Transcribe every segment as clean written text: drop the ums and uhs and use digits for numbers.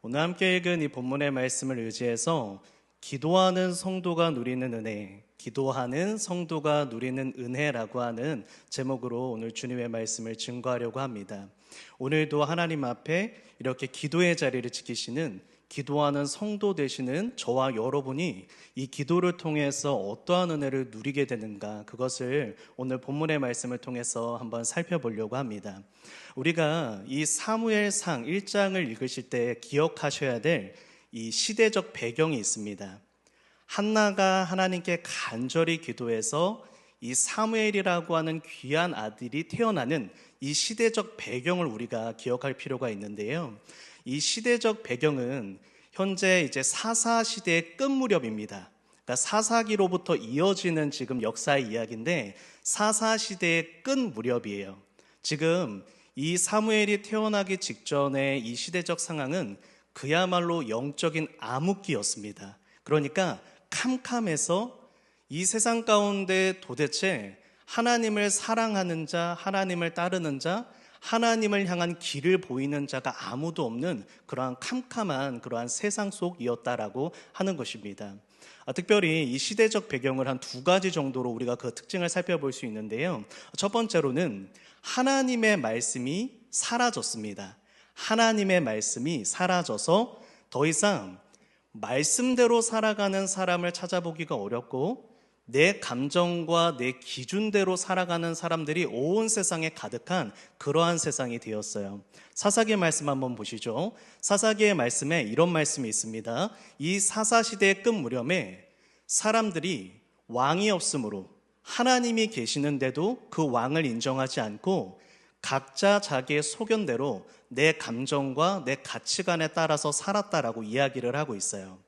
오늘 함께 읽은 이 본문의 말씀을 의지해서 기도하는 성도가 누리는 은혜, 기도하는 성도가 누리는 은혜라고 하는 제목으로 오늘 주님의 말씀을 증거하려고 합니다. 오늘도 하나님 앞에 이렇게 기도의 자리를 지키시는 기도하는 성도 되시는 저와 여러분이 이 기도를 통해서 어떠한 은혜를 누리게 되는가, 그것을 오늘 본문의 말씀을 통해서 한번 살펴보려고 합니다. 우리가 이 사무엘상 1장을 읽으실 때 기억하셔야 될 이 시대적 배경이 있습니다. 한나가 하나님께 간절히 기도해서 이 사무엘이라고 하는 귀한 아들이 태어나는 이 시대적 배경을 우리가 기억할 필요가 있는데요. 이 시대적 배경은 현재 이제 사사 시대의 끝 무렵입니다. 그러니까 사사기로부터 이어지는 지금 역사의 이야기인데 사사 시대의 끝 무렵이에요. 지금 이 사무엘이 태어나기 직전의 이 시대적 상황은 그야말로 영적인 암흑기였습니다. 그러니까 캄캄해서 이 세상 가운데 도대체 하나님을 사랑하는 자, 하나님을 따르는 자, 하나님을 향한 길을 보이는 자가 아무도 없는 그러한 캄캄한 그러한 세상 속이었다라고 하는 것입니다. 특별히 이 시대적 배경을 한 두 가지 정도로 우리가 그 특징을 살펴볼 수 있는데요. 첫 번째로는 하나님의 말씀이 사라졌습니다. 하나님의 말씀이 사라져서 더 이상 말씀대로 살아가는 사람을 찾아보기가 어렵고 내 감정과 내 기준대로 살아가는 사람들이 온 세상에 가득한 그러한 세상이 되었어요. 사사기의 말씀 한번 보시죠. 사사기의 말씀에 이런 말씀이 있습니다. 이 사사시대의 끝 무렵에 사람들이 왕이 없으므로 하나님이 계시는데도 그 왕을 인정하지 않고 각자 자기의 소견대로 내 감정과 내 가치관에 따라서 살았다라고 이야기를 하고 있어요.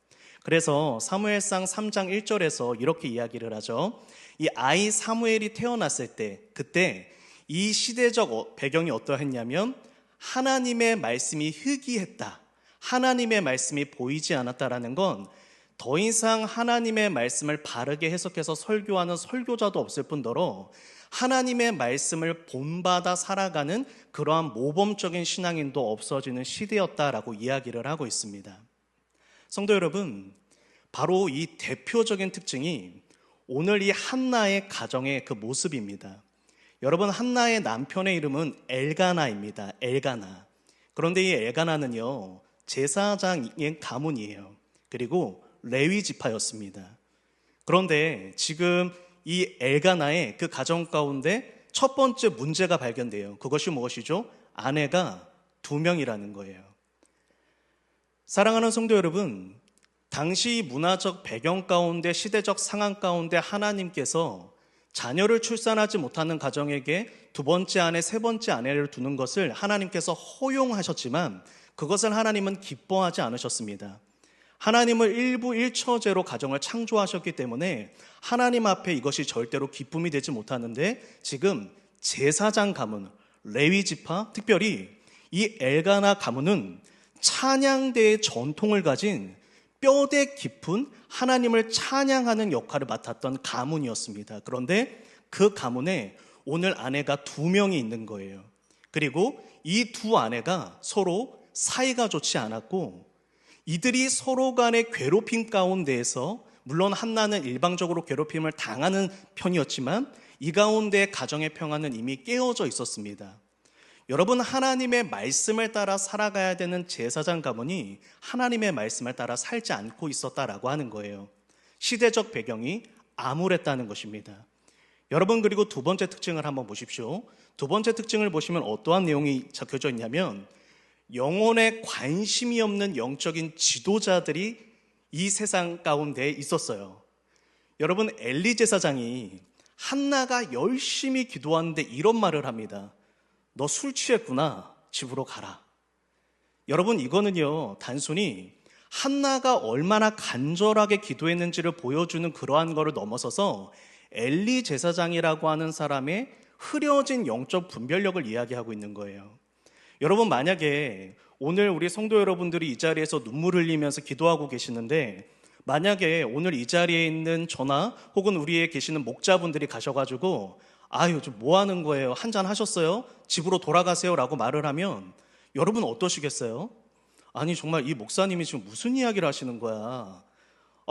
그래서 사무엘상 3장 1절에서 이렇게 이야기를 하죠. 이 아이 사무엘이 태어났을 때 그때 이 시대적 배경이 어떠했냐면 하나님의 말씀이 희귀했다, 하나님의 말씀이 보이지 않았다라는 건 더 이상 하나님의 말씀을 바르게 해석해서 설교하는 설교자도 없을 뿐더러 하나님의 말씀을 본받아 살아가는 그러한 모범적인 신앙인도 없어지는 시대였다라고 이야기를 하고 있습니다. 성도 여러분, 바로 이 대표적인 특징이 오늘 이 한나의 가정의 그 모습입니다. 여러분, 한나의 남편의 이름은 엘가나입니다. 엘가나. 그런데 이 엘가나는요, 제사장의 가문이에요. 그리고 레위 지파였습니다. 그런데 지금 이 엘가나의 그 가정 가운데 첫 번째 문제가 발견돼요. 그것이 무엇이죠? 아내가 2명이라는 거예요. 사랑하는 성도 여러분, 당시 문화적 배경 가운데, 시대적 상황 가운데 하나님께서 자녀를 출산하지 못하는 가정에게 두 번째 아내, 세 번째 아내를 두는 것을 하나님께서 허용하셨지만 그것을 하나님은 기뻐하지 않으셨습니다. 하나님은 일부 일처제로 가정을 창조하셨기 때문에 하나님 앞에 이것이 절대로 기쁨이 되지 못하는데 지금 제사장 가문, 레위 지파, 특별히 이 엘가나 가문은 찬양대의 전통을 가진 뼈대 깊은 하나님을 찬양하는 역할을 맡았던 가문이었습니다. 그런데 그 가문에 오늘 아내가 2명이 있는 거예요. 그리고 이 두 아내가 서로 사이가 좋지 않았고 이들이 서로 간의 괴롭힘 가운데에서, 물론 한나는 일방적으로 괴롭힘을 당하는 편이었지만 이 가운데 가정의 평화는 이미 깨어져 있었습니다. 여러분, 하나님의 말씀을 따라 살아가야 되는 제사장 가문이 하나님의 말씀을 따라 살지 않고 있었다라고 하는 거예요. 시대적 배경이 암울했다는 것입니다. 여러분, 그리고 두 번째 특징을 한번 보십시오. 두 번째 특징을 보시면 어떠한 내용이 적혀져 있냐면 영혼에 관심이 없는 영적인 지도자들이 이 세상 가운데 있었어요. 여러분, 엘리 제사장이 한나가 열심히 기도하는데 이런 말을 합니다. 너 술 취했구나. 집으로 가라. 여러분, 이거는요, 단순히 한나가 얼마나 간절하게 기도했는지를 보여주는 그러한 거를 넘어서서 엘리 제사장이라고 하는 사람의 흐려진 영적 분별력을 이야기하고 있는 거예요. 여러분, 만약에 오늘 우리 성도 여러분들이 이 자리에서 눈물 흘리면서 기도하고 계시는데 만약에 오늘 이 자리에 있는 저나 혹은 우리에 계시는 목자분들이 가셔가지고 아유, 좀 뭐 하는 거예요? 한잔 하셨어요? 집으로 돌아가세요? 라고 말을 하면 여러분 어떠시겠어요? 아니 정말 이 목사님이 지금 무슨 이야기를 하시는 거야?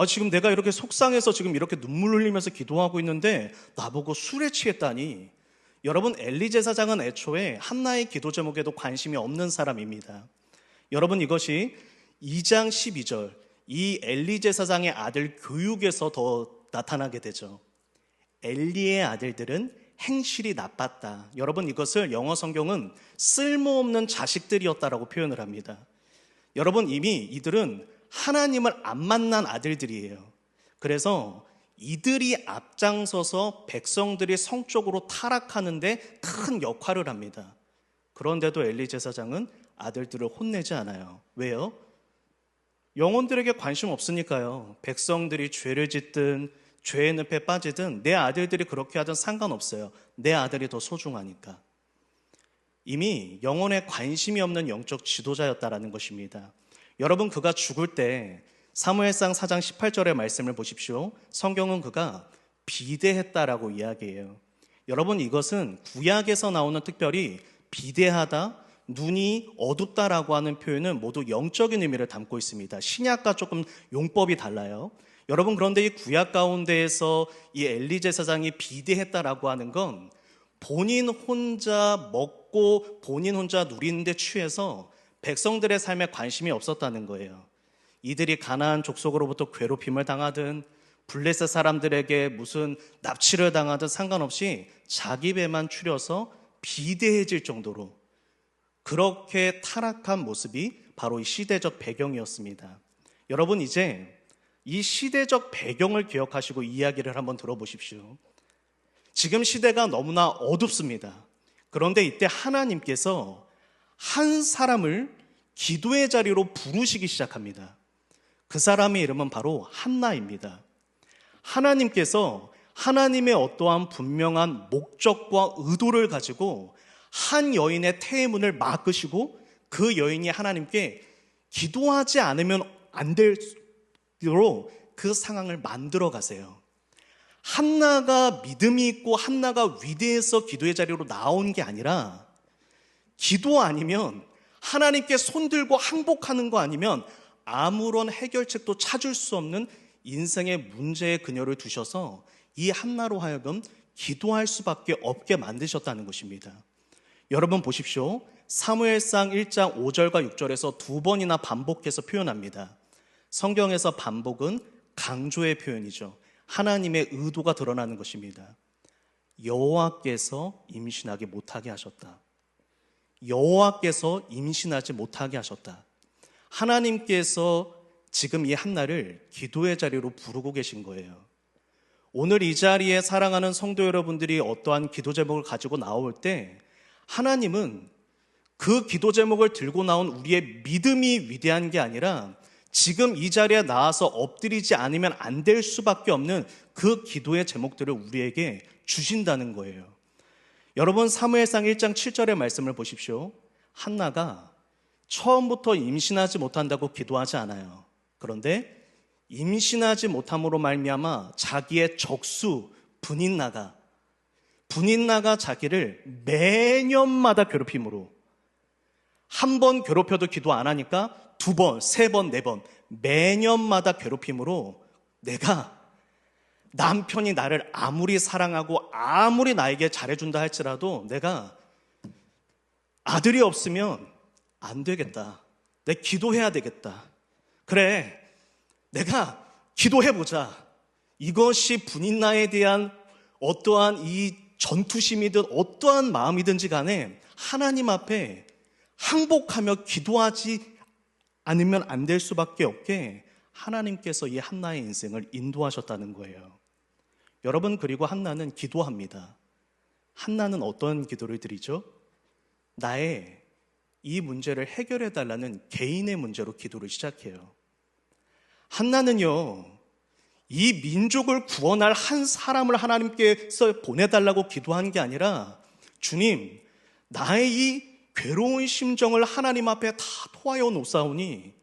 지금 내가 이렇게 속상해서 지금 이렇게 눈물 흘리면서 기도하고 있는데 나보고 술에 취했다니. 여러분, 엘리 제사장은 애초에 한나의 기도 제목에도 관심이 없는 사람입니다. 여러분, 이것이 2장 12절 이 엘리 제사장의 아들 교육에서 더 나타나게 되죠. 엘리의 아들들은 행실이 나빴다. 여러분, 이것을 영어 성경은 쓸모없는 자식들이었다라고 표현을 합니다. 여러분, 이미 이들은 하나님을 안 만난 아들들이에요. 그래서 이들이 앞장서서 백성들이 성적으로 타락하는데 큰 역할을 합니다. 그런데도 엘리 제사장은 아들들을 혼내지 않아요. 왜요? 영혼들에게 관심 없으니까요. 백성들이 죄를 짓든 죄의 늪에 빠지든 내 아들들이 그렇게 하든 상관없어요. 내 아들이 더 소중하니까. 이미 영혼에 관심이 없는 영적 지도자였다라는 것입니다. 여러분, 그가 죽을 때 사무엘상 4장 18절의 말씀을 보십시오. 성경은 그가 비대했다라고 이야기해요. 여러분, 이것은 구약에서 나오는 특별히 비대하다, 눈이 어둡다라고 하는 표현은 모두 영적인 의미를 담고 있습니다. 신약과 조금 용법이 달라요. 여러분, 그런데 이 구약 가운데에서 이 엘리 제사장이 비대했다라고 하는 건 본인 혼자 먹고 본인 혼자 누리는 데 취해서 백성들의 삶에 관심이 없었다는 거예요. 이들이 가나안 족속으로부터 괴롭힘을 당하든 블레셋 사람들에게 무슨 납치를 당하든 상관없이 자기 배만 추려서 비대해질 정도로 그렇게 타락한 모습이 바로 이 시대적 배경이었습니다. 여러분, 이제 이 시대적 배경을 기억하시고 이야기를 한번 들어보십시오. 지금 시대가 너무나 어둡습니다. 그런데 이때 하나님께서 한 사람을 기도의 자리로 부르시기 시작합니다. 그 사람의 이름은 바로 한나입니다. 하나님께서 하나님의 어떠한 분명한 목적과 의도를 가지고 한 여인의 태문을 막으시고 그 여인이 하나님께 기도하지 않으면 안 되도록 그 상황을 만들어 가세요. 한나가 믿음이 있고 한나가 위대해서 기도의 자리로 나온 게 아니라 기도 아니면 하나님께 손들고 항복하는 거 아니면 아무런 해결책도 찾을 수 없는 인생의 문제의 그녀를 두셔서 이 한나로 하여금 기도할 수밖에 없게 만드셨다는 것입니다. 여러분 보십시오. 사무엘상 1장 5절과 6절에서 두 번이나 반복해서 표현합니다. 성경에서 반복은 강조의 표현이죠. 하나님의 의도가 드러나는 것입니다. 여호와께서 임신하지 못하게 하셨다. 여호와께서 임신하지 못하게 하셨다. 하나님께서 지금 이 한나를 기도의 자리로 부르고 계신 거예요. 오늘 이 자리에 사랑하는 성도 여러분들이 어떠한 기도 제목을 가지고 나올 때 하나님은 그 기도 제목을 들고 나온 우리의 믿음이 위대한 게 아니라 지금 이 자리에 나와서 엎드리지 않으면 안 될 수밖에 없는 그 기도의 제목들을 우리에게 주신다는 거예요. 여러분, 사무엘상 1장 7절의 말씀을 보십시오. 한나가 처음부터 임신하지 못한다고 기도하지 않아요. 그런데 임신하지 못함으로 말미암아 자기의 적수 분인나가 자기를 매년마다 괴롭힘으로 한 번 괴롭혀도 기도 안 하니까 두 번, 세 번, 네 번 매년마다 괴롭힘으로 내가 남편이 나를 아무리 사랑하고 아무리 나에게 잘해준다 할지라도 내가 아들이 없으면 안 되겠다. 내가 기도해야 되겠다. 그래, 내가 기도해보자. 이것이 분인나에 대한 어떠한 이 전투심이든 어떠한 마음이든지 간에 하나님 앞에 항복하며 기도하지 않으면 안 될 수밖에 없게 하나님께서 이 한나의 인생을 인도하셨다는 거예요. 여러분, 그리고 한나는 기도합니다. 한나는 어떤 기도를 드리죠? 나의 이 문제를 해결해 달라는 개인의 문제로 기도를 시작해요. 한나는요, 이 민족을 구원할 한 사람을 하나님께서 보내달라고 기도한 게 아니라 주님, 나의 이 괴로운 심정을 하나님 앞에 다 토하여 놓사오니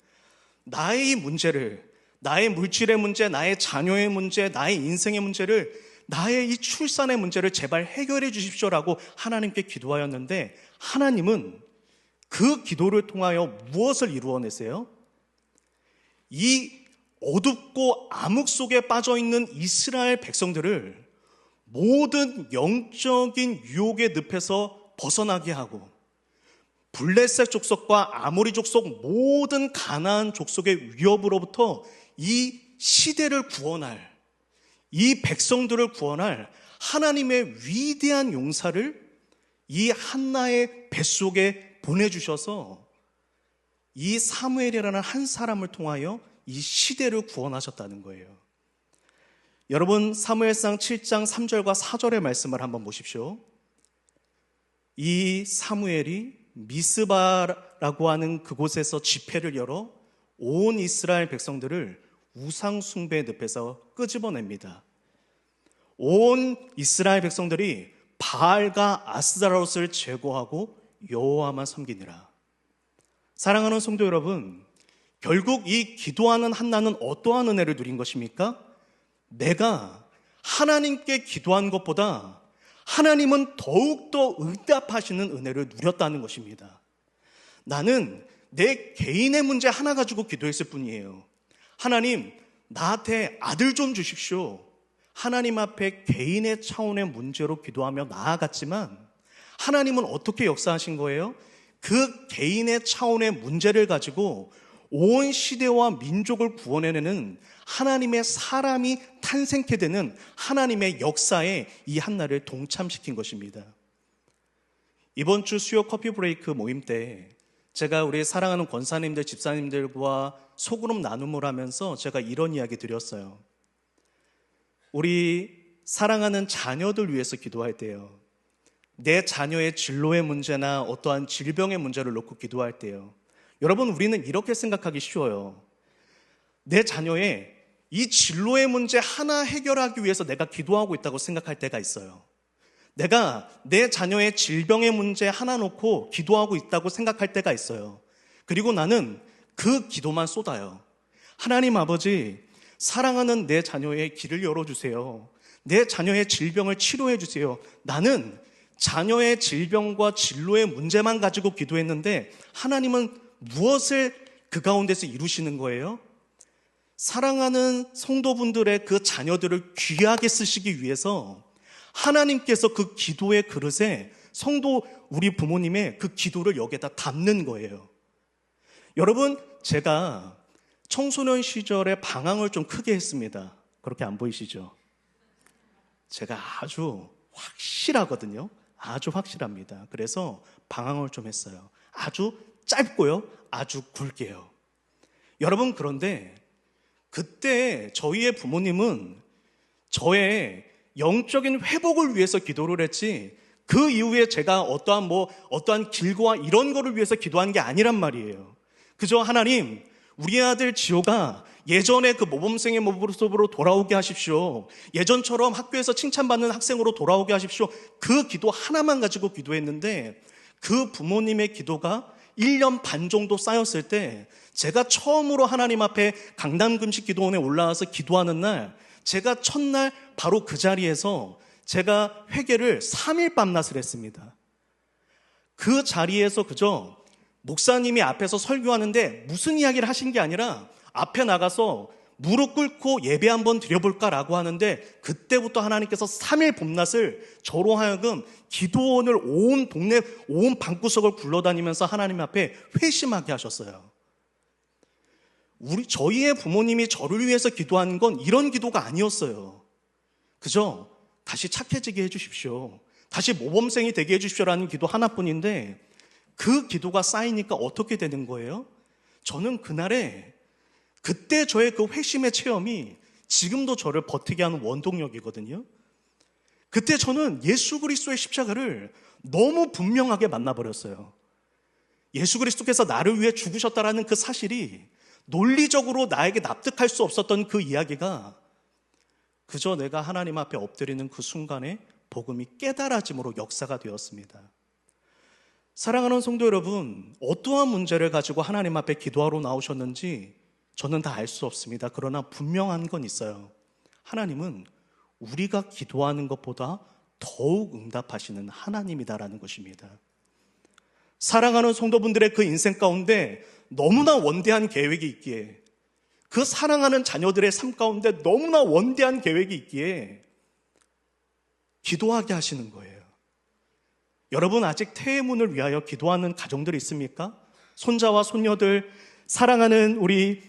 나의 이 문제를, 나의 물질의 문제, 나의 자녀의 문제, 나의 인생의 문제를, 나의 이 출산의 문제를 제발 해결해 주십시오라고 하나님께 기도하였는데 하나님은 그 기도를 통하여 무엇을 이루어내세요? 이 어둡고 암흑 속에 빠져있는 이스라엘 백성들을 모든 영적인 유혹의 늪에서 벗어나게 하고 블레셋 족속과 아모리 족속 모든 가나안 족속의 위협으로부터 이 시대를 구원할, 이 백성들을 구원할 하나님의 위대한 용사를 이 한나의 뱃속에 보내주셔서 이 사무엘이라는 한 사람을 통하여 이 시대를 구원하셨다는 거예요. 여러분, 사무엘상 7장 3절과 4절의 말씀을 한번 보십시오. 이 사무엘이 미스바라고 하는 그곳에서 집회를 열어 온 이스라엘 백성들을 우상 숭배의 늪에서 끄집어냅니다. 온 이스라엘 백성들이 바알과 아스다롯을 제거하고 여호와만 섬기니라. 사랑하는 성도 여러분, 결국 이 기도하는 한나는 어떠한 은혜를 누린 것입니까? 내가 하나님께 기도한 것보다 하나님은 더욱더 응답하시는 은혜를 누렸다는 것입니다. 나는 내 개인의 문제 하나 가지고 기도했을 뿐이에요. 하나님, 나한테 아들 좀 주십시오. 하나님 앞에 개인의 차원의 문제로 기도하며 나아갔지만 하나님은 어떻게 역사하신 거예요? 그 개인의 차원의 문제를 가지고 온 시대와 민족을 구원해내는 하나님의 사람이 탄생케 되는 하나님의 역사에 이 한나를 동참시킨 것입니다. 이번 주 수요 커피 브레이크 모임 때 제가 우리 사랑하는 권사님들, 집사님들과 소그룹 나눔을 하면서 제가 이런 이야기 드렸어요. 우리 사랑하는 자녀들 위해서 기도할 때요, 내 자녀의 진로의 문제나 어떠한 질병의 문제를 놓고 기도할 때요, 여러분, 우리는 이렇게 생각하기 쉬워요. 내 자녀의 이 진로의 문제 하나 해결하기 위해서 내가 기도하고 있다고 생각할 때가 있어요. 내가 내 자녀의 질병의 문제 하나 놓고 기도하고 있다고 생각할 때가 있어요. 그리고 나는 그 기도만 쏟아요. 하나님 아버지, 사랑하는 내 자녀의 길을 열어주세요. 내 자녀의 질병을 치료해 주세요. 나는 자녀의 질병과 진로의 문제만 가지고 기도했는데 하나님은 무엇을 그 가운데서 이루시는 거예요? 사랑하는 성도분들의 그 자녀들을 귀하게 쓰시기 위해서 하나님께서 그 기도의 그릇에 성도 우리 부모님의 그 기도를 여기에다 담는 거예요. 여러분, 제가 청소년 시절에 방황을 좀 크게 했습니다. 그렇게 안 보이시죠? 제가 아주 확실하거든요. 아주 확실합니다. 그래서 방황을 좀 했어요. 아주 짧고요, 아주 굵게요. 여러분, 그런데 그때 저희의 부모님은 저의 영적인 회복을 위해서 기도를 했지 그 이후에 제가 어떠한 길고와 이런 거를 위해서 기도한 게 아니란 말이에요. 그저 하나님, 우리 아들 지호가 예전에 그 모범생의 모습으로 돌아오게 하십시오. 예전처럼 학교에서 칭찬받는 학생으로 돌아오게 하십시오. 그 기도 하나만 가지고 기도했는데 그 부모님의 기도가 1년 반 정도 쌓였을 때 제가 처음으로 하나님 앞에 강남금식 기도원에 올라와서 기도하는 날, 제가 첫날 바로 그 자리에서 제가 회개를 3일 밤낮을 했습니다. 그 자리에서 그저 목사님이 앞에서 설교하는데 무슨 이야기를 하신 게 아니라 앞에 나가서 무릎 꿇고 예배 한번 드려볼까라고 하는데 그때부터 하나님께서 3일 봄낮을 저로 하여금 기도원을 온 동네 온 방구석을 굴러다니면서 하나님 앞에 회심하게 하셨어요. 저희의 부모님이 저를 위해서 기도한 건 이런 기도가 아니었어요. 그저 다시 착해지게 해주십시오, 다시 모범생이 되게 해주십시오라는 기도 하나뿐인데 그 기도가 쌓이니까 어떻게 되는 거예요? 저는 그때 저의 그 회심의 체험이 지금도 저를 버티게 하는 원동력이거든요. 그때 저는 예수 그리스도의 십자가를 너무 분명하게 만나버렸어요. 예수 그리스도께서 나를 위해 죽으셨다라는 그 사실이 논리적으로 나에게 납득할 수 없었던 그 이야기가 그저 내가 하나님 앞에 엎드리는 그 순간에 복음이 깨달아짐으로 역사가 되었습니다. 사랑하는 성도 여러분, 어떠한 문제를 가지고 하나님 앞에 기도하러 나오셨는지 저는 다 알 수 없습니다. 그러나 분명한 건 있어요. 하나님은 우리가 기도하는 것보다 더욱 응답하시는 하나님이다라는 것입니다. 사랑하는 성도분들의 그 인생 가운데 너무나 원대한 계획이 있기에, 그 사랑하는 자녀들의 삶 가운데 너무나 원대한 계획이 있기에 기도하게 하시는 거예요. 여러분, 아직 태의문을 위하여 기도하는 가정들이 있습니까? 손자와 손녀들, 사랑하는 우리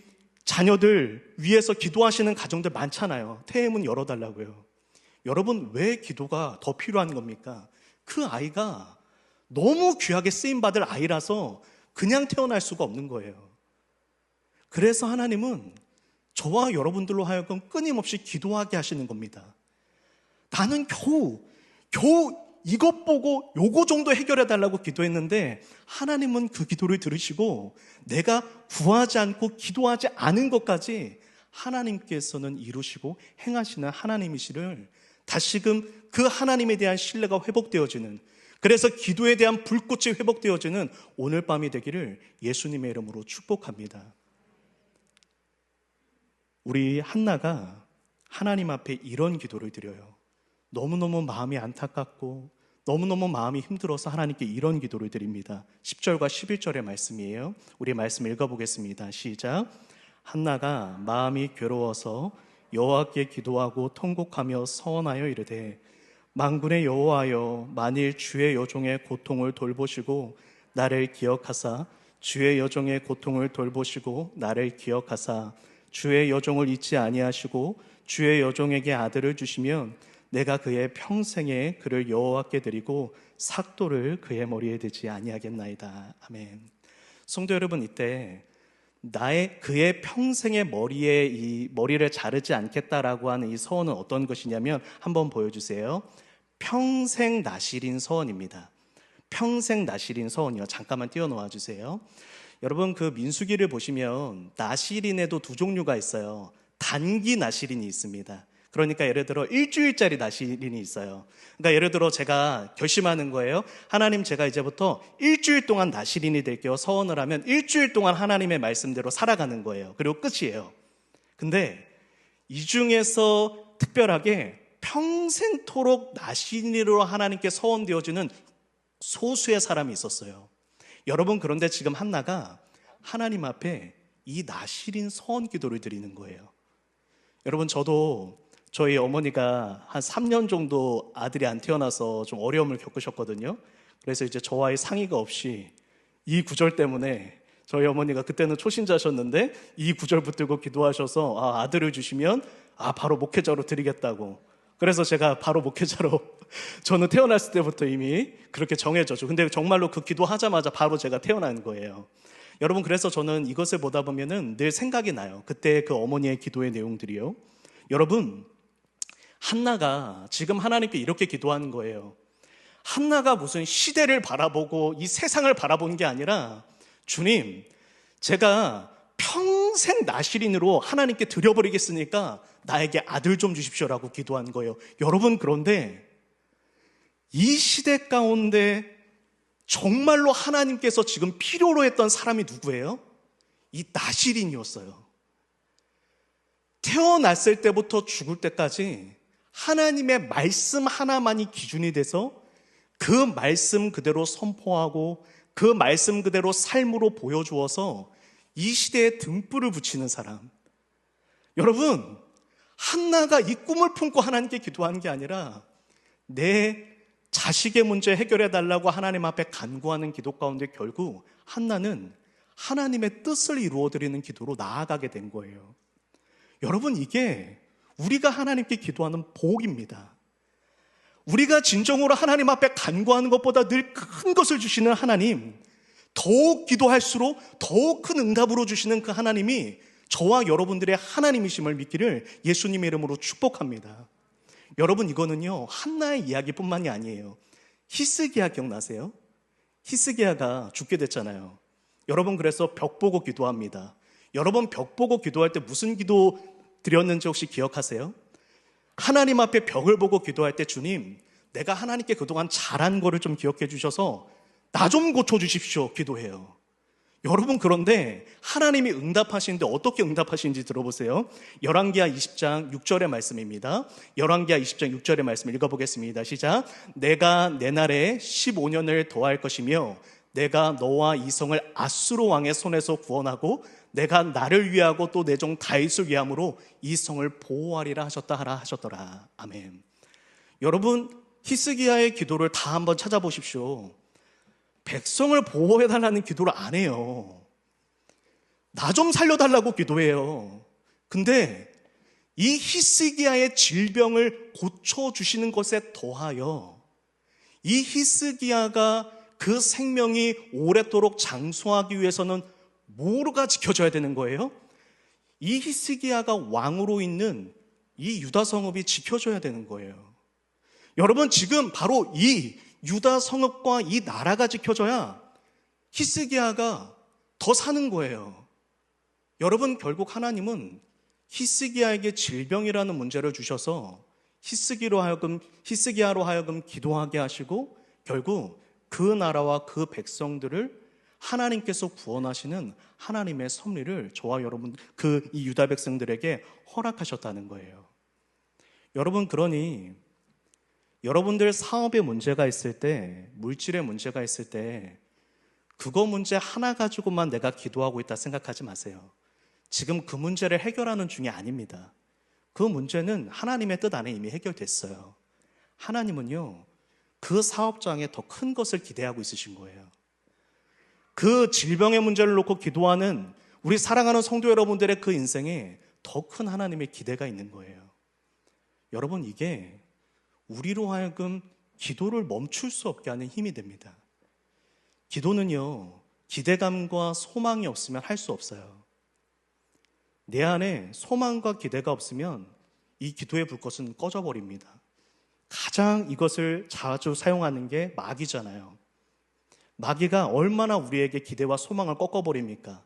자녀들 위해서 기도하시는 가정들 많잖아요. 태의문 열어달라고요. 여러분, 왜 기도가 더 필요한 겁니까? 그 아이가 너무 귀하게 쓰임받을 아이라서 그냥 태어날 수가 없는 거예요. 그래서 하나님은 저와 여러분들로 하여금 끊임없이 기도하게 하시는 겁니다. 나는 겨우 이것 보고 요거 정도 해결해 달라고 기도했는데 하나님은 그 기도를 들으시고 내가 구하지 않고 기도하지 않은 것까지 하나님께서는 이루시고 행하시는 하나님이시를 다시금 그 하나님에 대한 신뢰가 회복되어지는, 그래서 기도에 대한 불꽃이 회복되어지는 오늘 밤이 되기를 예수님의 이름으로 축복합니다. 우리 한나가 하나님 앞에 이런 기도를 드려요. 너무너무 마음이 안타깝고 너무너무 마음이 힘들어서 하나님께 이런 기도를 드립니다. 10절과 11절의 말씀이에요. 우리 말씀 읽어보겠습니다. 시작. 한나가 마음이 괴로워서 여호와께 기도하고 통곡하며 서원하여 이르되, 만군의 여호와여, 만일 주의 여종의 고통을 돌보시고 나를 기억하사 주의 여종의 고통을 돌보시고 나를 기억하사 주의 여종을 잊지 아니하시고 주의 여종에게 아들을 주시면 내가 그의 평생에 그를 여호와께 드리고 삭도를 그의 머리에 대지 아니하겠나이다. 아멘. 성도 여러분, 이때 그의 평생의 머리에 이 머리를 자르지 않겠다라고 하는 이 서원은 어떤 것이냐면, 한번 보여주세요. 평생 나실인 서원입니다. 평생 나실인 서원이요. 잠깐만 띄워놓아 주세요. 여러분, 그 민수기를 보시면 나실인에도 두 종류가 있어요. 단기 나실인이 있습니다. 그러니까 예를 들어 일주일짜리 나실인이 있어요. 그러니까 예를 들어 제가 결심하는 거예요. 하나님, 제가 이제부터 일주일 동안 나실인이 될게요. 서원을 하면 일주일 동안 하나님의 말씀대로 살아가는 거예요. 그리고 끝이에요. 근데 이 중에서 특별하게 평생토록 나실인으로 하나님께 서원되어지는 소수의 사람이 있었어요. 여러분, 그런데 지금 한나가 하나님 앞에 이 나실인 서원 기도를 드리는 거예요. 여러분, 저도 저희 어머니가 한 3년 정도 아들이 안 태어나서 좀 어려움을 겪으셨거든요. 그래서 이제 저와의 상의가 없이 이 구절 때문에 저희 어머니가 그때는 초신자셨는데 이 구절 붙들고 기도하셔서 아들을 주시면 바로 목회자로 드리겠다고. 그래서 제가 바로 목회자로 저는 태어났을 때부터 이미 그렇게 정해졌죠. 근데 정말로 그 기도하자마자 바로 제가 태어난 거예요. 여러분, 그래서 저는 이것을 보다 보면은 늘 생각이 나요. 그때 그 어머니의 기도의 내용들이요. 여러분, 한나가 지금 하나님께 이렇게 기도하는 거예요. 한나가 무슨 시대를 바라보고 이 세상을 바라보는 게 아니라, 주님, 제가 평생 나실인으로 하나님께 드려버리겠으니까 나에게 아들 좀 주십시오라고 기도한 거예요. 여러분, 그런데 이 시대 가운데 정말로 하나님께서 지금 필요로 했던 사람이 누구예요? 이 나실인이었어요. 태어났을 때부터 죽을 때까지 하나님의 말씀 하나만이 기준이 돼서 그 말씀 그대로 선포하고 그 말씀 그대로 삶으로 보여주어서 이 시대에 등불을 붙이는 사람. 여러분, 한나가 이 꿈을 품고 하나님께 기도한 게 아니라 내 자식의 문제 해결해 달라고 하나님 앞에 간구하는 기도 가운데 결국 한나는 하나님의 뜻을 이루어드리는 기도로 나아가게 된 거예요. 여러분, 이게 우리가 하나님께 기도하는 복입니다. 우리가 진정으로 하나님 앞에 간구하는 것보다 늘 큰 것을 주시는 하나님, 더욱 기도할수록 더욱 큰 응답으로 주시는 그 하나님이 저와 여러분들의 하나님이심을 믿기를 예수님의 이름으로 축복합니다. 여러분, 이거는요, 한나의 이야기뿐만이 아니에요. 히스기야 기억나세요? 히스기야가 죽게 됐잖아요. 여러분, 그래서 벽 보고 기도합니다. 여러분, 벽 보고 기도할 때 무슨 기도 드렸는지 혹시 기억하세요? 하나님 앞에 벽을 보고 기도할 때, 주님, 내가 하나님께 그동안 잘한 거를 좀 기억해 주셔서 나 좀 고쳐주십시오 기도해요. 여러분, 그런데 하나님이 응답하시는데 어떻게 응답하시는지 들어보세요. 열왕기하 20장 6절의 말씀입니다. 열왕기하 20장 6절의 말씀 읽어보겠습니다. 시작. 내가 내 날에 15년을 더할 것이며 내가 너와 이성을 아수르 왕의 손에서 구원하고 내가 나를 위하고 또 내 종 다윗을 위함으로 이 성을 보호하리라 하셨더라. 아멘. 여러분, 히스기야의 기도를 다 한번 찾아보십시오. 백성을 보호해달라는 기도를 안 해요. 나 좀 살려달라고 기도해요. 근데 이 히스기야의 질병을 고쳐주시는 것에 더하여 이 히스기야가 그 생명이 오랫도록 장수하기 위해서는 뭐가 지켜져야 되는 거예요? 이 히스기야가 왕으로 있는 이 유다 성읍이 지켜져야 되는 거예요. 여러분, 지금 바로 이 유다 성읍과 이 나라가 지켜져야 히스기야가 더 사는 거예요. 여러분, 결국 하나님은 히스기야에게 질병이라는 문제를 주셔서 히스기야로 하여금 기도하게 하시고 결국 그 나라와 그 백성들을 하나님께서 구원하시는 하나님의 섭리를 저와 여러분, 이 유다 백성들에게 허락하셨다는 거예요. 여러분, 그러니 여러분들 사업에 문제가 있을 때, 물질에 문제가 있을 때 그거 문제 하나 가지고만 내가 기도하고 있다 생각하지 마세요. 지금 그 문제를 해결하는 중이 아닙니다. 그 문제는 하나님의 뜻 안에 이미 해결됐어요. 하나님은요, 그 사업장에 더 큰 것을 기대하고 있으신 거예요. 그 질병의 문제를 놓고 기도하는 우리 사랑하는 성도 여러분들의 그 인생에 더 큰 하나님의 기대가 있는 거예요. 여러분, 이게 우리로 하여금 기도를 멈출 수 없게 하는 힘이 됩니다. 기도는요, 기대감과 소망이 없으면 할 수 없어요. 내 안에 소망과 기대가 없으면 이 기도의 불꽃은 꺼져버립니다. 가장 이것을 자주 사용하는 게 마귀잖아요. 마귀가 얼마나 우리에게 기대와 소망을 꺾어버립니까?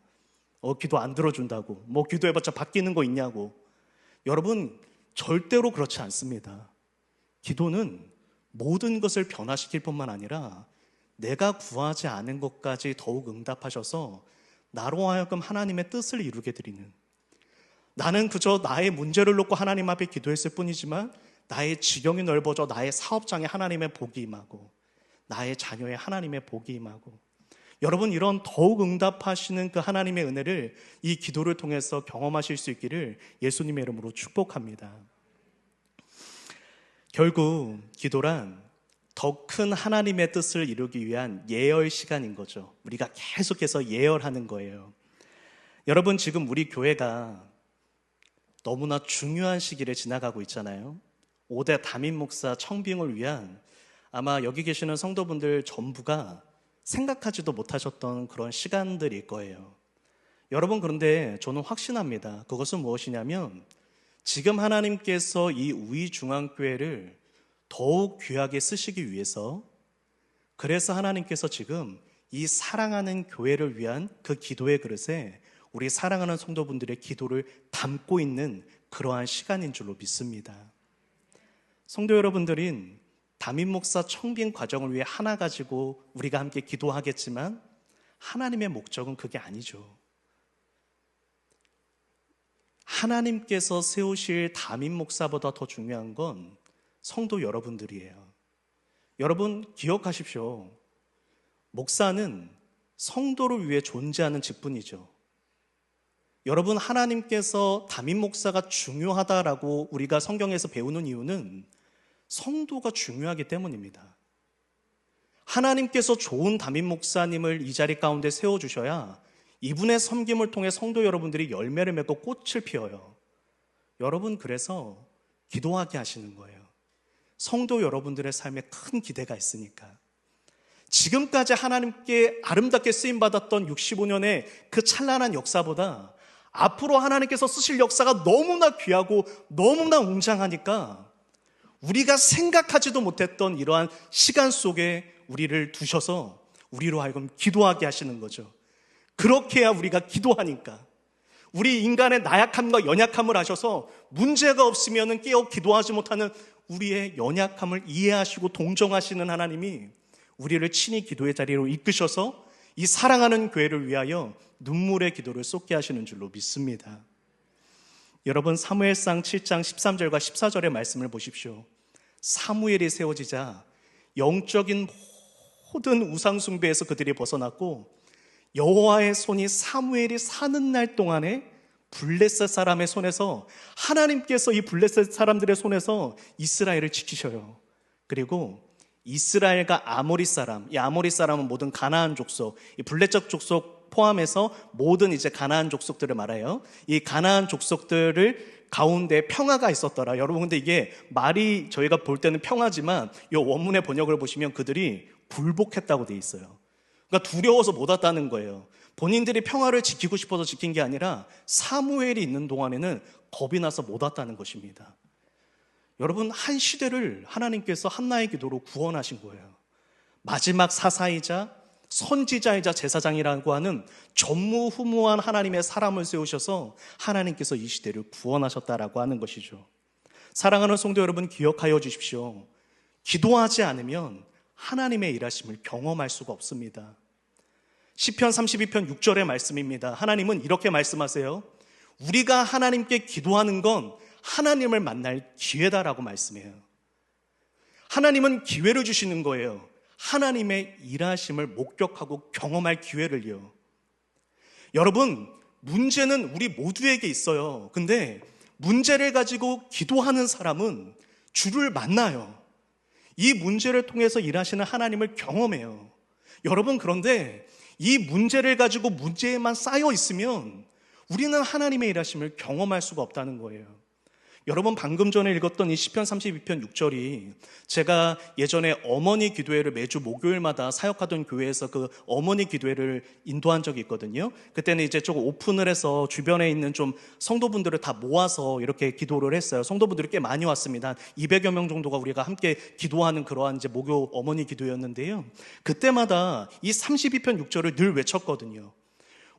기도 안 들어준다고, 기도해봤자 바뀌는 거 있냐고. 여러분, 절대로 그렇지 않습니다. 기도는 모든 것을 변화시킬 뿐만 아니라 내가 구하지 않은 것까지 더욱 응답하셔서 나로 하여금 하나님의 뜻을 이루게 드리는, 나는 그저 나의 문제를 놓고 하나님 앞에 기도했을 뿐이지만 나의 지경이 넓어져 나의 사업장에 하나님의 복이 임하고 나의 자녀의 하나님의 복이 임하고, 여러분, 이런 더욱 응답하시는 그 하나님의 은혜를 이 기도를 통해서 경험하실 수 있기를 예수님의 이름으로 축복합니다. 결국 기도란 더 큰 하나님의 뜻을 이루기 위한 예열 시간인 거죠. 우리가 계속해서 예열하는 거예요. 여러분, 지금 우리 교회가 너무나 중요한 시기를 지나가고 있잖아요. 5대 담임 목사 청빙을 위한, 아마 여기 계시는 성도분들 전부가 생각하지도 못하셨던 그런 시간들일 거예요. 여러분, 그런데 저는 확신합니다. 그것은 무엇이냐면 지금 하나님께서 이 우이중앙교회를 더욱 귀하게 쓰시기 위해서, 그래서 하나님께서 지금 이 사랑하는 교회를 위한 그 기도의 그릇에 우리 사랑하는 성도분들의 기도를 담고 있는 그러한 시간인 줄로 믿습니다. 성도 여러분들인 담임 목사 청빙 과정을 위해 하나 가지고 우리가 함께 기도하겠지만 하나님의 목적은 그게 아니죠. 하나님께서 세우실 담임 목사보다 더 중요한 건 성도 여러분들이에요. 여러분, 기억하십시오. 목사는 성도를 위해 존재하는 직분이죠. 여러분, 하나님께서 담임 목사가 중요하다라고 우리가 성경에서 배우는 이유는 성도가 중요하기 때문입니다. 하나님께서 좋은 담임 목사님을 이 자리 가운데 세워주셔야 이분의 섬김을 통해 성도 여러분들이 열매를 맺고 꽃을 피워요. 여러분, 그래서 기도하게 하시는 거예요. 성도 여러분들의 삶에 큰 기대가 있으니까. 지금까지 하나님께 아름답게 쓰임받았던 65년의 그 찬란한 역사보다 앞으로 하나님께서 쓰실 역사가 너무나 귀하고 너무나 웅장하니까 우리가 생각하지도 못했던 이러한 시간 속에 우리를 두셔서 우리로 하여금 기도하게 하시는 거죠. 그렇게 해야 우리가 기도하니까, 우리 인간의 나약함과 연약함을 아셔서 문제가 없으면 깨어 기도하지 못하는 우리의 연약함을 이해하시고 동정하시는 하나님이 우리를 친히 기도의 자리로 이끄셔서 이 사랑하는 교회를 위하여 눈물의 기도를 쏟게 하시는 줄로 믿습니다. 여러분, 사무엘상 7장 13절과 14절의 말씀을 보십시오. 사무엘이 세워지자 영적인 모든 우상 숭배에서 그들이 벗어났고 여호와의 손이 사무엘이 사는 날 동안에 블레셋 사람의 손에서, 하나님께서 이 블레셋 사람들의 손에서 이스라엘을 지키셔요. 그리고 이스라엘과 아모리 사람, 이 아모리 사람은 모든 가나안 족속, 이 블레셋 족속 포함해서 모든 이제 가나안 족속들을 말해요. 이 가나안 족속들을 가운데 평화가 있었더라. 여러분, 근데 이게 말이 저희가 볼 때는 평화지만 이 원문의 번역을 보시면 그들이 불복했다고 돼 있어요. 그러니까 두려워서 못 왔다는 거예요. 본인들이 평화를 지키고 싶어서 지킨 게 아니라 사무엘이 있는 동안에는 겁이 나서 못 왔다는 것입니다. 여러분, 한 시대를 하나님께서 한나의 기도로 구원하신 거예요. 마지막 사사이자 선지자이자 제사장이라고 하는 전무후무한 하나님의 사람을 세우셔서 하나님께서 이 시대를 구원하셨다라고 하는 것이죠. 사랑하는 성도 여러분, 기억하여 주십시오. 기도하지 않으면 하나님의 일하심을 경험할 수가 없습니다. 시편 32편 6절의 말씀입니다. 하나님은 이렇게 말씀하세요. 우리가 하나님께 기도하는 건 하나님을 만날 기회다라고 말씀해요. 하나님은 기회를 주시는 거예요. 하나님의 일하심을 목격하고 경험할 기회를요. 여러분, 문제는 우리 모두에게 있어요. 근데 문제를 가지고 기도하는 사람은 주를 만나요. 이 문제를 통해서 일하시는 하나님을 경험해요. 여러분, 그런데 이 문제를 가지고 문제에만 쌓여 있으면 우리는 하나님의 일하심을 경험할 수가 없다는 거예요. 여러분, 방금 전에 읽었던 이 시편 32편 6절이 제가 예전에 어머니 기도회를 매주 목요일마다 사역하던 교회에서 그 어머니 기도회를 인도한 적이 있거든요. 그때는 이제 조금 오픈을 해서 주변에 있는 좀 성도분들을 다 모아서 이렇게 기도를 했어요. 성도분들이 꽤 많이 왔습니다. 한 200여 명 정도가 우리가 함께 기도하는 그러한 이제 목요 어머니 기도회였는데요. 그때마다 이 32편 6절을 늘 외쳤거든요.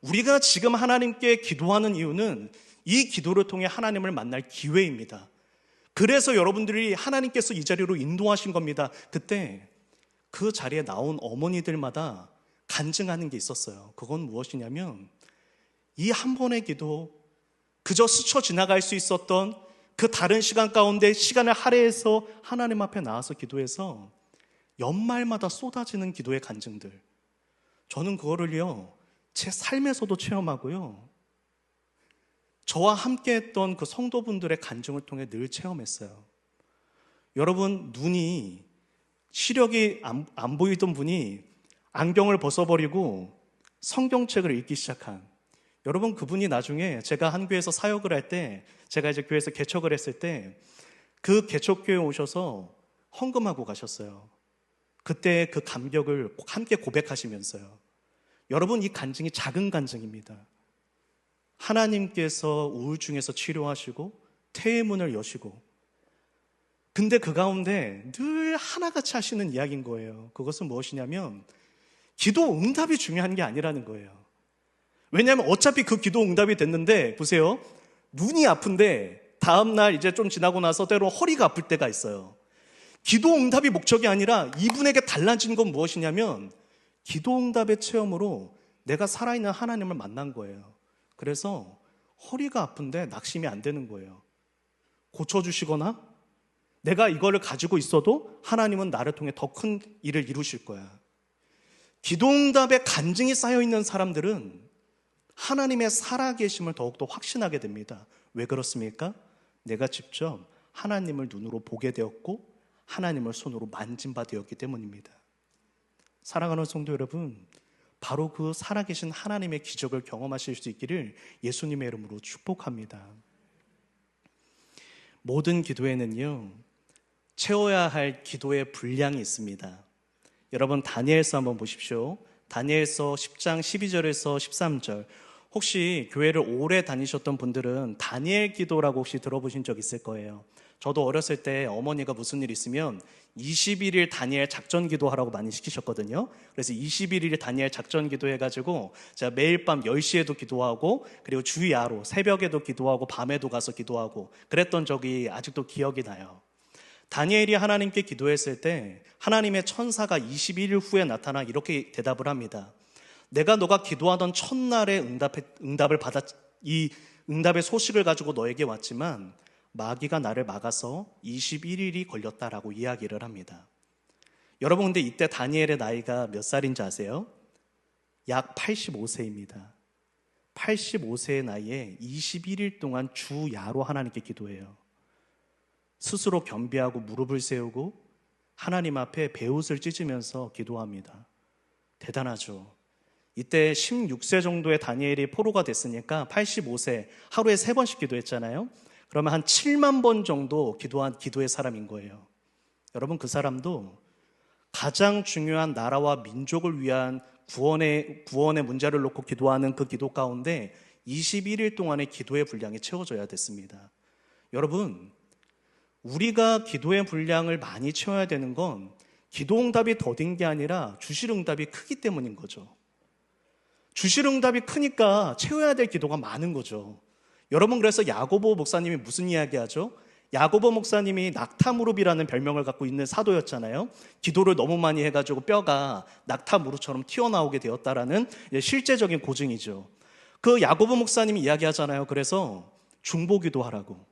우리가 지금 하나님께 기도하는 이유는 이 기도를 통해 하나님을 만날 기회입니다. 그래서 여러분들이 하나님께서 이 자리로 인도하신 겁니다. 그때 그 자리에 나온 어머니들마다 간증하는 게 있었어요. 그건 무엇이냐면 이 한 번의 기도, 그저 스쳐 지나갈 수 있었던 그 다른 시간 가운데 시간을 할애해서 하나님 앞에 나와서 기도해서 연말마다 쏟아지는 기도의 간증들, 저는 그거를요 제 삶에서도 체험하고요, 저와 함께 했던 그 성도분들의 간증을 통해 늘 체험했어요. 여러분, 눈이 시력이 안 보이던 분이 안경을 벗어버리고 성경책을 읽기 시작한, 여러분, 그분이 나중에 제가 한 교회에서 사역을 할 때, 제가 이제 교회에서 개척을 했을 때 그 개척교회에 오셔서 헌금하고 가셨어요. 그때 그 감격을 함께 고백하시면서요. 여러분, 이 간증이 작은 간증입니다. 하나님께서 우울증에서 치료하시고 태의 문을 여시고, 근데 그 가운데 늘 하나같이 하시는 이야기인 거예요. 그것은 무엇이냐면 기도 응답이 중요한 게 아니라는 거예요. 왜냐하면 어차피 그 기도 응답이 됐는데, 보세요, 눈이 아픈데 다음날 이제 좀 지나고 나서 때로 허리가 아플 때가 있어요. 기도 응답이 목적이 아니라 이분에게 달라진 건 무엇이냐면 기도 응답의 체험으로 내가 살아있는 하나님을 만난 거예요. 그래서 허리가 아픈데 낙심이 안 되는 거예요. 고쳐주시거나 내가 이거를 가지고 있어도 하나님은 나를 통해 더 큰 일을 이루실 거야. 기도응답에 간증이 쌓여있는 사람들은 하나님의 살아계심을 더욱더 확신하게 됩니다. 왜 그렇습니까? 내가 직접 하나님을 눈으로 보게 되었고 하나님을 손으로 만진 바 되었기 때문입니다. 사랑하는 성도 여러분, 바로 그 살아계신 하나님의 기적을 경험하실 수 있기를 예수님의 이름으로 축복합니다. 모든 기도에는요, 채워야 할 기도의 분량이 있습니다. 여러분, 다니엘서 한번 보십시오. 다니엘서 10장 12절에서 13절. 혹시 교회를 오래 다니셨던 분들은 다니엘 기도라고 혹시 들어보신 적 있을 거예요. 저도 어렸을 때 어머니가 무슨 일 있으면 21일 다니엘 작전 기도하라고 많이 시키셨거든요. 그래서 21일 다니엘 작전 기도 해가지고 제가 매일 밤 10시에도 기도하고, 그리고 주야로 새벽에도 기도하고 밤에도 가서 기도하고 그랬던 적이 아직도 기억이 나요. 다니엘이 하나님께 기도했을 때 하나님의 천사가 21일 후에 나타나 이렇게 대답을 합니다. 내가 너가 기도하던 첫날에 응답을 받았, 이 응답의 소식을 가지고 너에게 왔지만 마귀가 나를 막아서 21일이 걸렸다라고 이야기를 합니다. 여러분, 근데 이때 다니엘의 나이가 몇 살인지 아세요? 약 85세입니다. 85세의 나이에 21일 동안 주야로 하나님께 기도해요. 스스로 겸비하고 무릎을 세우고 하나님 앞에 베옷을 찢으면서 기도합니다. 대단하죠. 이때 16세 정도의 다니엘이 포로가 됐으니까 85세, 하루에 3번씩 기도했잖아요. 그러면 한 7만 번 정도 기도한 기도의 사람인 거예요. 여러분, 그 사람도 가장 중요한 나라와 민족을 위한 구원의 문제를 놓고 기도하는 그 기도 가운데 21일 동안의 기도의 분량이 채워져야 됐습니다. 여러분, 우리가 기도의 분량을 많이 채워야 되는 건 기도 응답이 더딘 게 아니라 주실 응답이 크기 때문인 거죠. 주실 응답이 크니까 채워야 될 기도가 많은 거죠. 여러분, 그래서 야고보 목사님이 무슨 이야기 하죠? 야고보 목사님이 낙타무릎이라는 별명을 갖고 있는 사도였잖아요. 기도를 너무 많이 해가지고 뼈가 낙타무릎처럼 튀어나오게 되었다라는 실제적인 고증이죠. 그 야고보 목사님이 이야기하잖아요. 그래서 중보기도 하라고.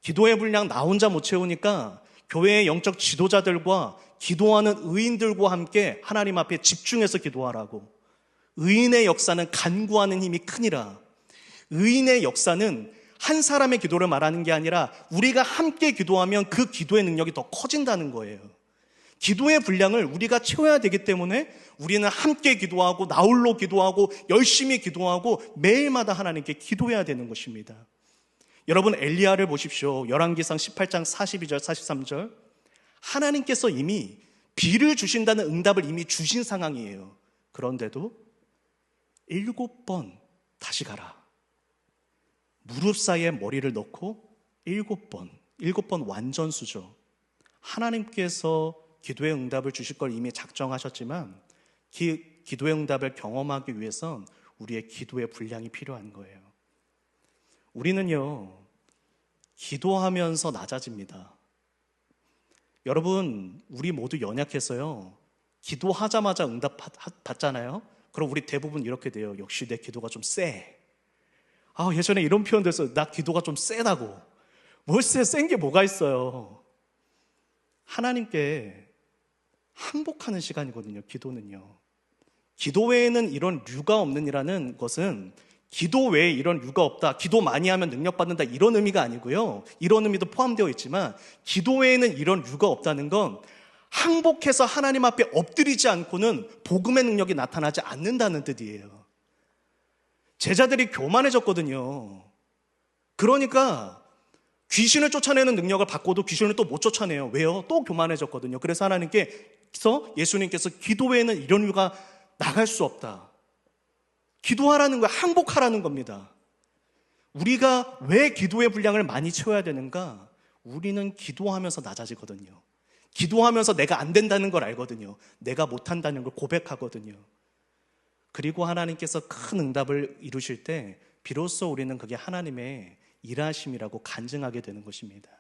기도의 분량 나 혼자 못 채우니까 교회의 영적 지도자들과 기도하는 의인들과 함께 하나님 앞에 집중해서 기도하라고. 의인의 역사는 간구하는 힘이 크니라. 의인의 역사는 한 사람의 기도를 말하는 게 아니라 우리가 함께 기도하면 그 기도의 능력이 더 커진다는 거예요. 기도의 분량을 우리가 채워야 되기 때문에 우리는 함께 기도하고 나홀로 기도하고 열심히 기도하고 매일마다 하나님께 기도해야 되는 것입니다. 여러분, 엘리야를 보십시오. 열왕기상 18장 42절 43절. 하나님께서 이미 비를 주신다는 응답을 이미 주신 상황이에요. 그런데도 7번 다시 가라. 무릎 사이에 머리를 넣고 7번 완전수죠. 하나님께서 기도의 응답을 주실 걸 이미 작정하셨지만 기도의 응답을 경험하기 위해선 우리의 기도의 분량이 필요한 거예요. 우리는요, 기도하면서 낮아집니다. 여러분, 우리 모두 연약해서요, 기도하자마자 응답 받잖아요. 그럼 우리 대부분 이렇게 돼요. 역시 내 기도가 좀 세. 예전에 이런 표현도 했어요. 나 기도가 좀 세다고. 뭘 세? 센 게 뭐가 있어요. 하나님께 항복하는 시간이거든요. 기도는요. 기도 외에는 이런 류가 없는이라는 것은 기도 외에 이런 류가 없다, 기도 많이 하면 능력받는다, 이런 의미가 아니고요. 이런 의미도 포함되어 있지만 기도 외에는 이런 류가 없다는 건 항복해서 하나님 앞에 엎드리지 않고는 복음의 능력이 나타나지 않는다는 뜻이에요. 제자들이 교만해졌거든요. 그러니까 귀신을 쫓아내는 능력을 받고도 귀신을 또 못 쫓아내요. 왜요? 또 교만해졌거든요. 그래서 예수님께서 기도 외에는 이런 이유가 나갈 수 없다. 기도하라는 거야. 항복하라는 겁니다. 우리가 왜 기도의 분량을 많이 채워야 되는가? 우리는 기도하면서 낮아지거든요. 기도하면서 내가 안 된다는 걸 알거든요. 내가 못한다는 걸 고백하거든요. 그리고 하나님께서 큰 응답을 이루실 때 비로소 우리는 그게 하나님의 일하심이라고 간증하게 되는 것입니다.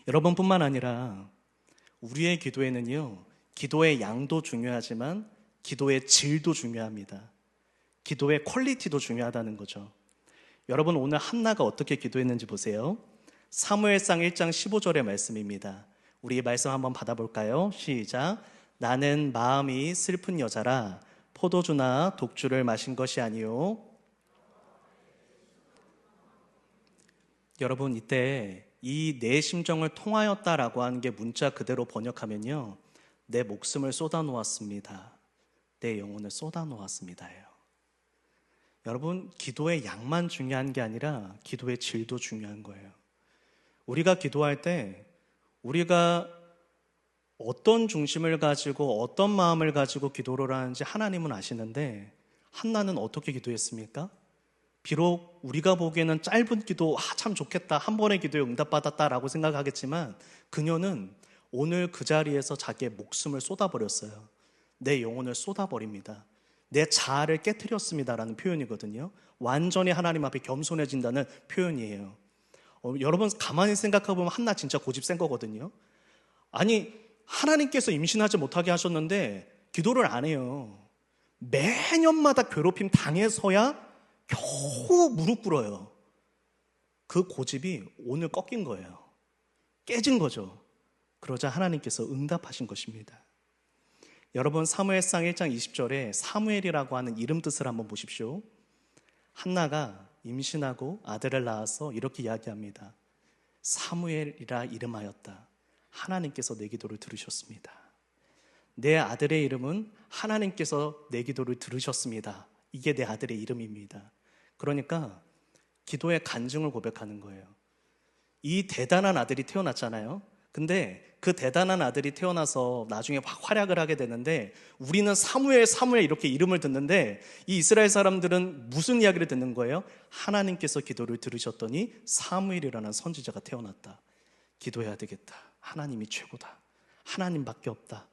여러분뿐만 아니라 우리의 기도에는요, 기도의 양도 중요하지만 기도의 질도 중요합니다. 기도의 퀄리티도 중요하다는 거죠. 여러분, 오늘 한나가 어떻게 기도했는지 보세요. 사무엘상 1장 15절의 말씀입니다. 우리 말씀 한번 받아볼까요? 시작. 나는 마음이 슬픈 여자라 포도주나 독주를 마신 것이 아니요. 여러분, 이때 이 내 심정을 통하였다라고 하는 게 문자 그대로 번역하면요, 내 목숨을 쏟아놓았습니다. 내 영혼을 쏟아놓았습니다예요. 여러분, 기도의 양만 중요한 게 아니라 기도의 질도 중요한 거예요. 우리가 기도할 때 우리가 어떤 중심을 가지고 어떤 마음을 가지고 기도를 하는지 하나님은 아시는데, 한나는 어떻게 기도했습니까? 비록 우리가 보기에는 짧은 기도, 참 좋겠다, 한 번의 기도에 응답받았다라고 생각하겠지만 그녀는 오늘 그 자리에서 자기의 목숨을 쏟아버렸어요. 내 영혼을 쏟아버립니다. 내 자아를 깨트렸습니다라는 표현이거든요. 완전히 하나님 앞에 겸손해진다는 표현이에요. 여러분, 가만히 생각해보면 한나 진짜 고집 센 거거든요. 아니, 하나님께서 임신하지 못하게 하셨는데 기도를 안 해요. 매년마다 괴롭힘 당해서야 겨우 무릎 꿇어요. 그 고집이 오늘 꺾인 거예요. 깨진 거죠. 그러자 하나님께서 응답하신 것입니다. 여러분, 사무엘상 1장 20절에 사무엘이라고 하는 이름 뜻을 한번 보십시오. 한나가 임신하고 아들을 낳아서 이렇게 이야기합니다. 사무엘이라 이름하였다. 하나님께서 내 기도를 들으셨습니다. 내 아들의 이름은 하나님께서 내 기도를 들으셨습니다. 이게 내 아들의 이름입니다. 그러니까 기도의 간증을 고백하는 거예요. 이 대단한 아들이 태어났잖아요. 근데 그 대단한 아들이 태어나서 나중에 활약을 하게 되는데, 우리는 사무엘 이렇게 이름을 듣는데 이 이스라엘 사람들은 무슨 이야기를 듣는 거예요? 하나님께서 기도를 들으셨더니 사무엘이라는 선지자가 태어났다. 기도해야 되겠다. 하나님이 최고다. 하나님밖에 없다.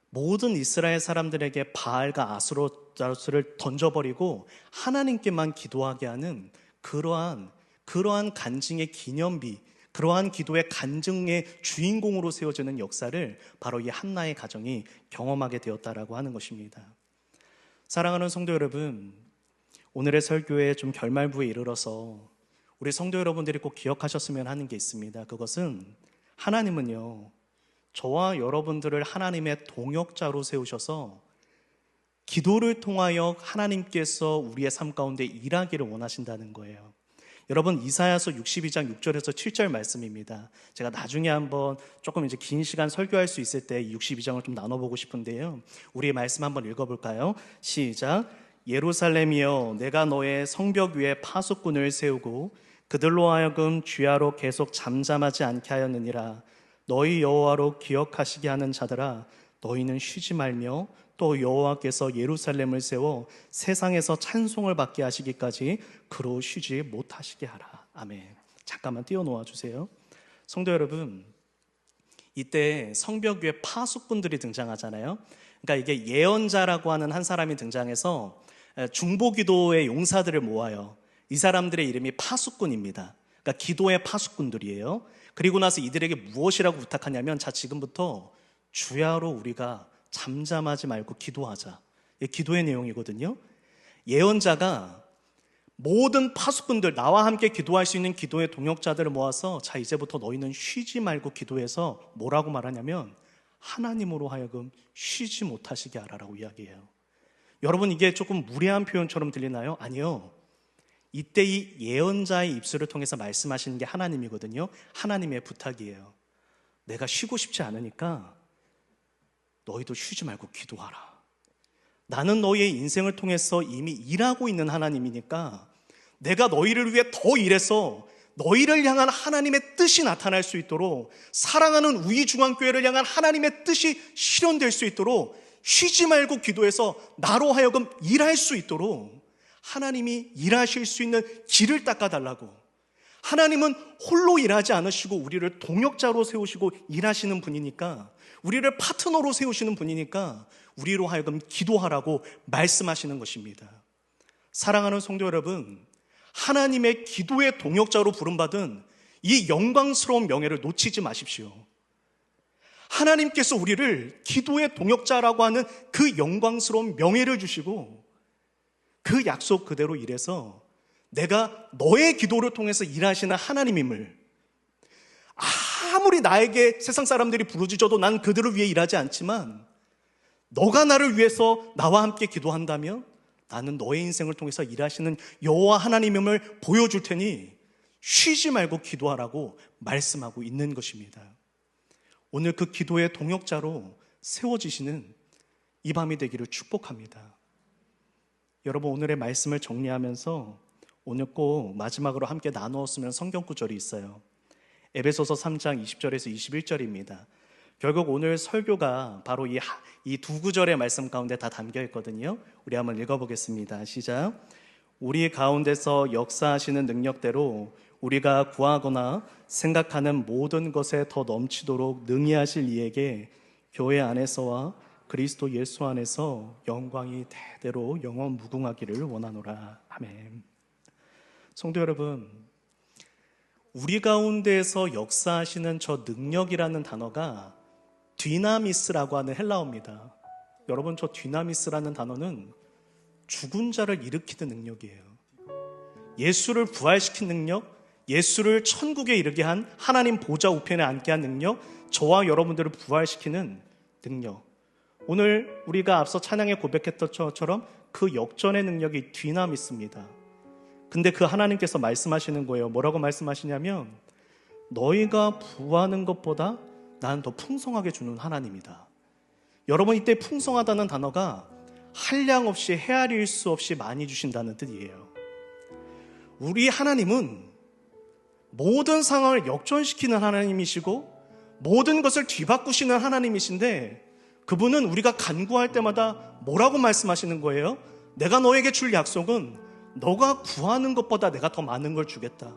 모든 이스라엘 사람들에게 바알과 아스로자를 던져버리고 하나님께만 기도하게 하는 그러한 간증의 기념비, 그러한 기도의 간증의 주인공으로 세워지는 역사를 바로 이 한나의 가정이 경험하게 되었다라고 하는 것입니다. 사랑하는 성도 여러분, 오늘의 설교에 좀 결말부에 이르러서 우리 성도 여러분들이 꼭 기억하셨으면 하는 게 있습니다. 그것은 하나님은요, 저와 여러분들을 하나님의 동역자로 세우셔서 기도를 통하여 하나님께서 우리의 삶 가운데 일하기를 원하신다는 거예요. 여러분, 이사야서 62장 6절에서 7절 말씀입니다. 제가 나중에 한번 조금 이제 긴 시간 설교할 수 있을 때 62장을 좀 나눠보고 싶은데요. 우리의 말씀 한번 읽어볼까요? 시작. 예루살렘이여, 내가 너의 성벽 위에 파수꾼을 세우고 그들로 하여금 주야로 계속 잠잠하지 않게 하였느니라. 너희 여호와로 기억하시게 하는 자들아, 너희는 쉬지 말며 또 여호와께서 예루살렘을 세워 세상에서 찬송을 받게 하시기까지 그로 쉬지 못하시게 하라. 아멘. 잠깐만 띄워놓아 주세요. 성도 여러분, 이때 성벽 위에 파수꾼들이 등장하잖아요. 그러니까 이게 예언자라고 하는 한 사람이 등장해서 중보기도의 용사들을 모아요. 이 사람들의 이름이 파수꾼입니다. 그러니까 기도의 파수꾼들이에요. 그리고 나서 이들에게 무엇이라고 부탁하냐면, 자, 지금부터 주야로 우리가 잠잠하지 말고 기도하자. 이게 기도의 내용이거든요. 예언자가 모든 파수꾼들, 나와 함께 기도할 수 있는 기도의 동역자들을 모아서, 자, 이제부터 너희는 쉬지 말고 기도해서 뭐라고 말하냐면 하나님으로 하여금 쉬지 못하시게 하라라고 이야기해요. 여러분, 이게 조금 무례한 표현처럼 들리나요? 아니요. 이때 이 예언자의 입술을 통해서 말씀하시는 게 하나님이거든요. 하나님의 부탁이에요. 내가 쉬고 싶지 않으니까 너희도 쉬지 말고 기도하라. 나는 너희의 인생을 통해서 이미 일하고 있는 하나님이니까 내가 너희를 위해 더 일해서 너희를 향한 하나님의 뜻이 나타날 수 있도록, 사랑하는 우이중앙교회를 향한 하나님의 뜻이 실현될 수 있도록 쉬지 말고 기도해서 나로 하여금 일할 수 있도록 하나님이 일하실 수 있는 길을 닦아달라고. 하나님은 홀로 일하지 않으시고 우리를 동역자로 세우시고 일하시는 분이니까, 우리를 파트너로 세우시는 분이니까 우리로 하여금 기도하라고 말씀하시는 것입니다. 사랑하는 성도 여러분, 하나님의 기도의 동역자로 부름받은 이 영광스러운 명예를 놓치지 마십시오. 하나님께서 우리를 기도의 동역자라고 하는 그 영광스러운 명예를 주시고 그 약속 그대로 일해서 내가 너의 기도를 통해서 일하시는 하나님임을, 아무리 나에게 세상 사람들이 부르짖어도 난 그들을 위해 일하지 않지만 너가 나를 위해서 나와 함께 기도한다면 나는 너의 인생을 통해서 일하시는 여호와 하나님임을 보여줄 테니 쉬지 말고 기도하라고 말씀하고 있는 것입니다. 오늘 그 기도의 동역자로 세워지시는 이 밤이 되기를 축복합니다. 여러분, 오늘의 말씀을 정리하면서 오늘 꼭 마지막으로 함께 나누었으면 성경 구절이 있어요. 에베소서 3장 20절에서 21절입니다. 결국 오늘 설교가 바로 이 두 구절의 말씀 가운데 다 담겨 있거든요. 우리 한번 읽어보겠습니다. 시작. 우리 가운데서 역사하시는 능력대로 우리가 구하거나 생각하는 모든 것에 더 넘치도록 능히 하실 이에게 교회 안에서와 그리스도 예수 안에서 영광이 대대로 영원 무궁하기를 원하노라. 아멘. 성도 여러분, 우리 가운데에서 역사하시는 저 능력이라는 단어가 디나미스라고 하는 헬라어입니다. 여러분, 저 디나미스라는 단어는 죽은 자를 일으키는 능력이에요. 예수를 부활시킨 능력, 예수를 천국에 이르게 한 하나님 보좌 우편에 앉게 한 능력, 저와 여러분들을 부활시키는 능력. 오늘 우리가 앞서 찬양에 고백했던 것처럼 그 역전의 능력이 뒤남있습니다. 근데 그 하나님께서 말씀하시는 거예요. 뭐라고 말씀하시냐면 너희가 구하는 것보다 나는 더 풍성하게 주는 하나님이다. 여러분, 이때 풍성하다는 단어가 한량 없이 헤아릴 수 없이 많이 주신다는 뜻이에요. 우리 하나님은 모든 상황을 역전시키는 하나님이시고 모든 것을 뒤바꾸시는 하나님이신데 그분은 우리가 간구할 때마다 뭐라고 말씀하시는 거예요? 내가 너에게 줄 약속은 너가 구하는 것보다 내가 더 많은 걸 주겠다.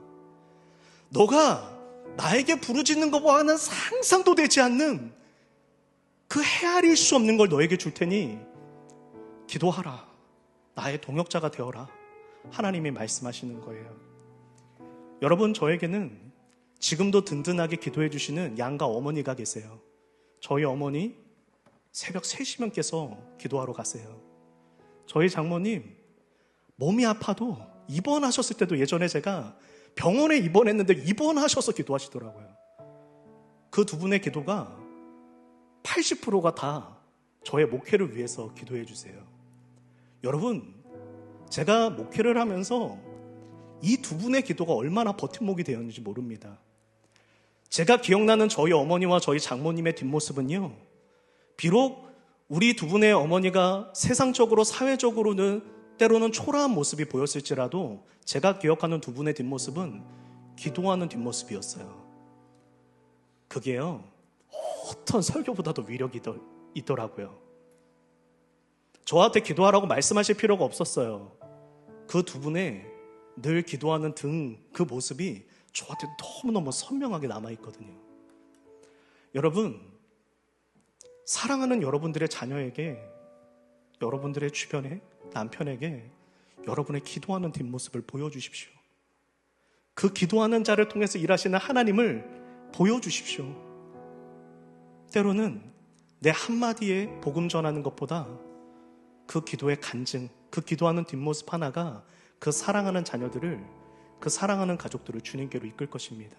너가 나에게 부르짖는 것보다는 상상도 되지 않는 그 헤아릴 수 없는 걸 너에게 줄 테니 기도하라. 나의 동역자가 되어라. 하나님이 말씀하시는 거예요. 여러분, 저에게는 지금도 든든하게 기도해 주시는 양가 어머니가 계세요. 저희 어머니 새벽 3시면 깨서 기도하러 가세요. 저희 장모님 몸이 아파도 입원하셨을 때도 예전에 제가 병원에 입원했는데 입원하셔서 기도하시더라고요. 그 두 분의 기도가 80%가 다 저의 목회를 위해서 기도해 주세요. 여러분, 제가 목회를 하면서 이 두 분의 기도가 얼마나 버팀목이 되었는지 모릅니다. 제가 기억나는 저희 어머니와 저희 장모님의 뒷모습은요, 비록 우리 두 분의 어머니가 세상적으로 사회적으로는 때로는 초라한 모습이 보였을지라도 제가 기억하는 두 분의 뒷모습은 기도하는 뒷모습이었어요. 그게요, 어떤 설교보다도 위력이 있더라고요. 저한테 기도하라고 말씀하실 필요가 없었어요. 그 두 분의 늘 기도하는 그 모습이 저한테 너무너무 선명하게 남아있거든요. 여러분, 사랑하는 여러분들의 자녀에게, 여러분들의 주변에, 남편에게 여러분의 기도하는 뒷모습을 보여주십시오. 그 기도하는 자를 통해서 일하시는 하나님을 보여주십시오. 때로는 내 한마디에 복음 전하는 것보다 그 기도의 간증, 그 기도하는 뒷모습 하나가 그 사랑하는 자녀들을, 그 사랑하는 가족들을 주님께로 이끌 것입니다.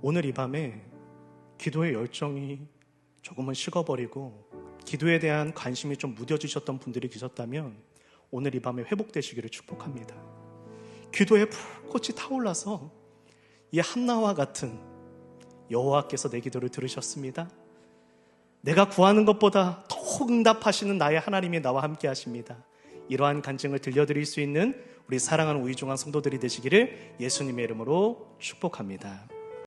오늘 이 밤에 기도의 열정이 조금은 식어버리고 기도에 대한 관심이 좀 무뎌지셨던 분들이 계셨다면 오늘 이 밤에 회복되시기를 축복합니다. 기도의 불꽃이 타올라서 이 한나와 같은 여호와께서 내 기도를 들으셨습니다. 내가 구하는 것보다 더욱 응답하시는 나의 하나님이 나와 함께 하십니다. 이러한 간증을 들려드릴 수 있는 우리 사랑하는 우이중한 성도들이 되시기를 예수님의 이름으로 축복합니다.